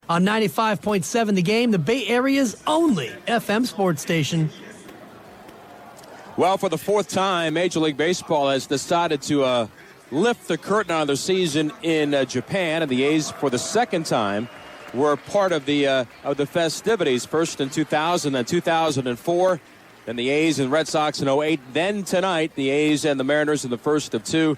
On 95.7 The Game, the Bay Area's only FM sports station. Well, for the fourth time, Major League Baseball has decided to lift the curtain on their season in Japan, and the A's, for the second time, were part of the festivities. First in 2000, then 2004, then the A's and Red Sox in 08. Then tonight, the A's and the Mariners in the first of two.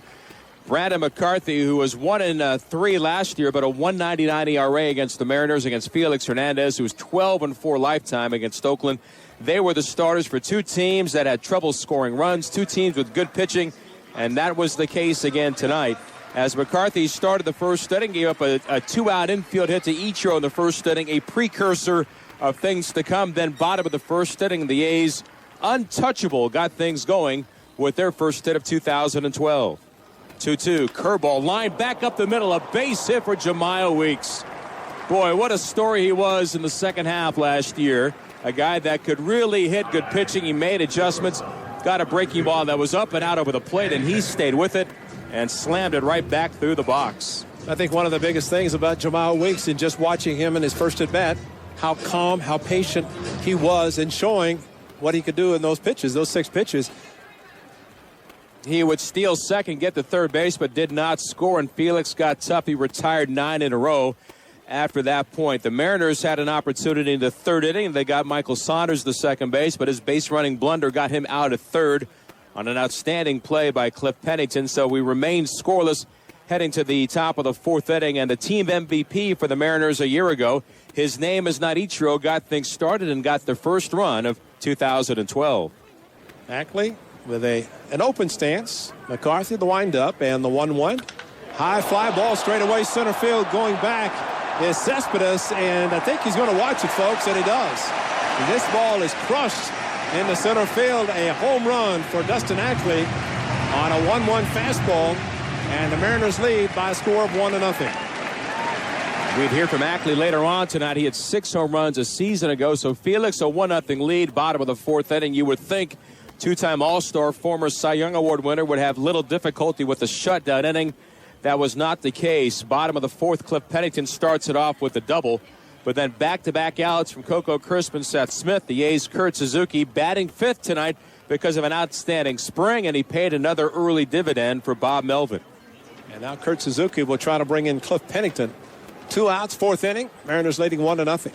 Brandon McCarthy, who was 1-3 last year, but a 1.99 ERA against the Mariners, against Felix Hernandez, who was 12-4 lifetime against Oakland. They were the starters for two teams that had trouble scoring runs, two teams with good pitching, and that was the case again tonight. As McCarthy started the first inning, gave up a two-out infield hit to Ichiro in the first inning, a precursor of things to come. Then bottom of the first inning, the A's, untouchable, got things going with their first hit of 2012. 2-2, curveball, line back up the middle, a base hit for Jemiah Weeks. Boy, what a story he was in the second half last year. A guy that could really hit good pitching. He made adjustments, got a breaking ball that was up and out over the plate, and he stayed with it and slammed it right back through the box. I think one of the biggest things about Jemiah Weeks, and just watching him in his first at-bat, how calm, how patient he was in showing what he could do in those pitches, those 6 pitches. He would steal second, get to third base, but did not score, and Felix got tough. He retired 9 in a row after that point. The Mariners had an opportunity in the third inning. They got Michael Saunders to second base, but his base-running blunder got him out at third on an outstanding play by Cliff Pennington. So we remain scoreless heading to the top of the fourth inning, and the team MVP for the Mariners a year ago, his name is not Ichiro, got things started and got the first run of 2012. Ackley with an open stance. McCarthy, the windup, and the 1-1. High fly ball straight away center field. Going back is Cespedes, and I think he's going to watch it, folks, and he does. And this ball is crushed into center field. A home run for Dustin Ackley on a 1-1 fastball, and the Mariners lead by a score of 1-0. We'd hear from Ackley later on tonight. He had 6 home runs a season ago, so Felix a 1-0 lead, bottom of the fourth inning. You would think two-time All-Star, former Cy Young Award winner, would have little difficulty with the shutdown inning. That was not the case. Bottom of the fourth, Cliff Pennington starts it off with a double. But then back-to-back outs from Coco Crisp and Seth Smith. The A's' Kurt Suzuki batting fifth tonight because of an outstanding spring, and he paid another early dividend for Bob Melvin. And now Kurt Suzuki will try to bring in Cliff Pennington. 2 outs, fourth inning. Mariners leading 1-0.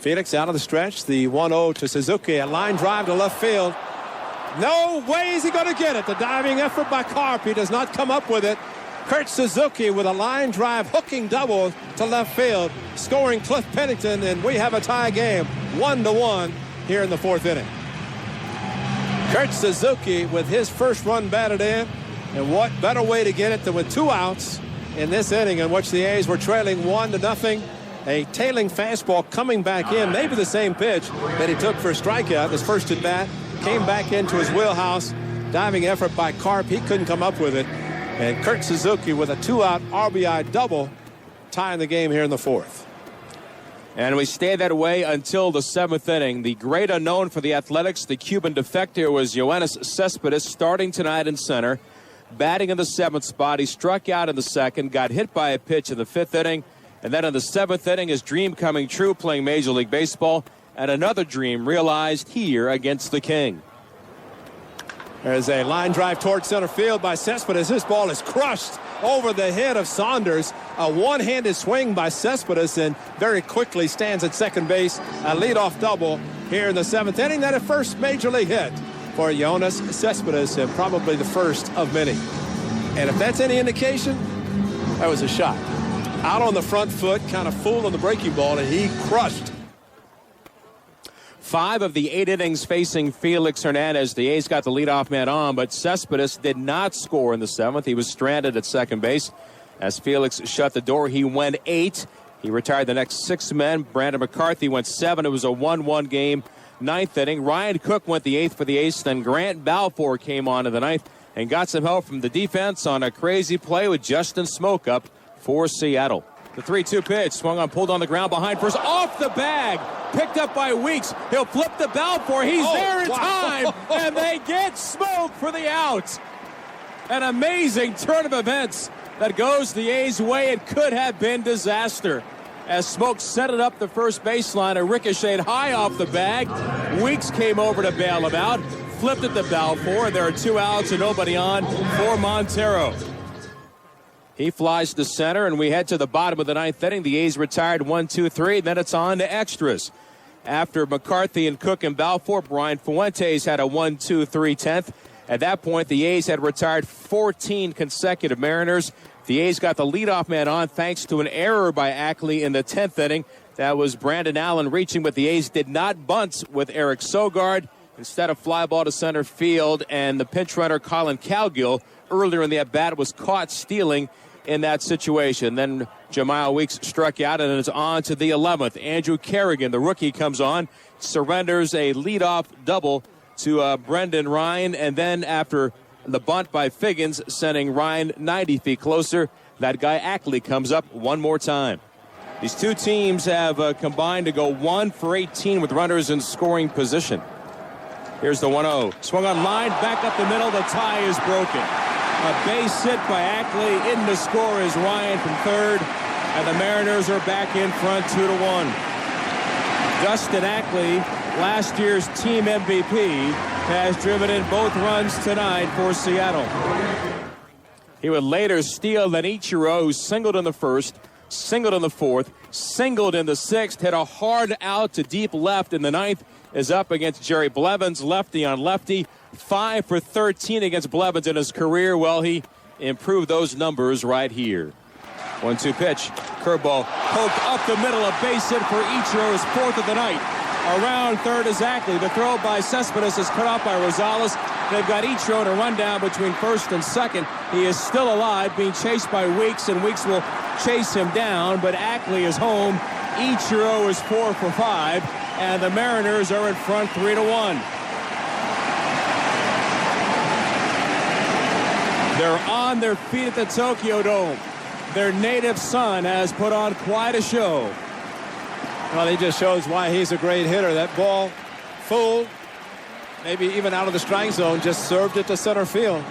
Felix out of the stretch. The 1-0 to Suzuki. A line drive to left field. No way is he going to get it. The diving effort by Karp. He does not come up with it. Kurt Suzuki with a line drive hooking double to left field, scoring Cliff Pennington, and we have a tie game, 1-1 here in the fourth inning. Kurt Suzuki with his first run batted in, and what better way to get it than with 2 outs in this inning in which the A's were trailing 1-0. A tailing fastball coming back in, maybe the same pitch that he took for a strikeout, his first at bat, came back into his wheelhouse. Diving effort by Karp, he couldn't come up with it. And Kurt Suzuki with a 2-out RBI double, tying the game here in the fourth. And we stay that way until the 7th inning. The great unknown for the Athletics, the Cuban defector, was Yoenis Cespedes, starting tonight in center. Batting in the 7th spot. He struck out in the 2nd, got hit by a pitch in the 5th inning. And then in the 7th inning, his dream coming true, playing Major League Baseball. And another dream realized here against the King. There's a line drive towards center field by Cespedes. This ball is crushed over the head of Saunders. A one-handed swing by Cespedes, and very quickly stands at second base. A leadoff double here in the 7th inning. That a first major league hit for Yoenis Cespedes, and probably the first of many. And if that's any indication, that was a shot. Out on the front foot, kind of fooled on the breaking ball, and he crushed. 5 of the 8 innings facing Felix Hernandez. The A's got the leadoff man on, but Cespedes did not score in the 7th. He was stranded at second base. As Felix shut the door, he went 8. He retired the next 6 men. Brandon McCarthy went 7. It was a 1-1 game. 9th inning. Ryan Cook went the 8th for the A's. Then Grant Balfour came on in the 9th and got some help from the defense on a crazy play with Justin Smoke up for Seattle. The 3-2 pitch, swung on, pulled on the ground behind first, off the bag, picked up by Weeks. He'll flip the Balfour. He's there in time, and they get Smoke for the out. An amazing turn of events that goes the A's way. It could have been disaster. as Smoke set it up the first baseline. It ricocheted high off the bag. Weeks came over to bail him out. Flipped it to Balfour, and there are 2 outs and nobody on for Montero. He flies to center, and we head to the bottom of the 9th inning. The A's retired 1-2-3. Then it's on to extras. After McCarthy and Cook and Balfour, Brian Fuentes had a 1-2-3 10th. At that point, the A's had retired 14 consecutive Mariners. The A's got the leadoff man on thanks to an error by Ackley in the 10th inning. That was Brandon Allen reaching, but the A's did not bunt with Eric Sogard. Instead, a fly ball to center field, and the pinch runner Colin Cowgill earlier in the at-bat was caught stealing in that situation. Then Jemiah Weeks struck out, and it's on to the 11th. Andrew Kerrigan, the rookie, comes on, surrenders a leadoff double to Brendan Ryan, and then after the bunt by Figgins, sending Ryan 90 feet closer, that guy Ackley comes up one more time. These two teams have combined to go 1 for 18 with runners in scoring position. Here's the 1-0. Swung on line, back up the middle. The tie is broken. A base hit by Ackley. In to score is Ryan from third. And the Mariners are back in front 2-1. Dustin Ackley, last year's team MVP, has driven in both runs tonight for Seattle. He would later steal then Ichiro, who singled in the first, singled in the fourth, singled in the sixth, hit a hard out to deep left in the ninth, is up against Jerry Blevins, lefty on lefty. 5 for 13 against Blevins in his career. Well, he improved those numbers right here. 1-2 pitch. Curveball poked up the middle. A base hit for Ichiro, his 4th of the night. Around third is Ackley. The throw by Cespedes is cut off by Rosales. They've got Ichiro to run down between first and second. He is still alive, being chased by Weeks, and Weeks will chase him down, but Ackley is home. Ichiro is 4 for 5, and the Mariners are in front 3-1. They're on their feet at the Tokyo Dome. Their native son has put on quite a show. Well, he just shows why he's a great hitter. That ball, full, maybe even out of the strike zone, just served it to center field.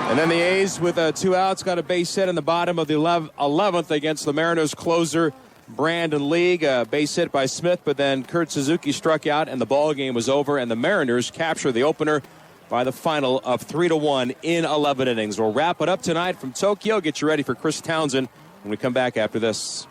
And then the A's, with 2 outs, got a base hit in the bottom of the 11th against the Mariners closer, Brandon League. Base hit by Smith, but then Kurt Suzuki struck out, and the ball game was over, and the Mariners capture the opener by the final of 3-1 in 11 innings. We'll wrap it up tonight from Tokyo. Get you ready for Chris Townsend when we come back after this.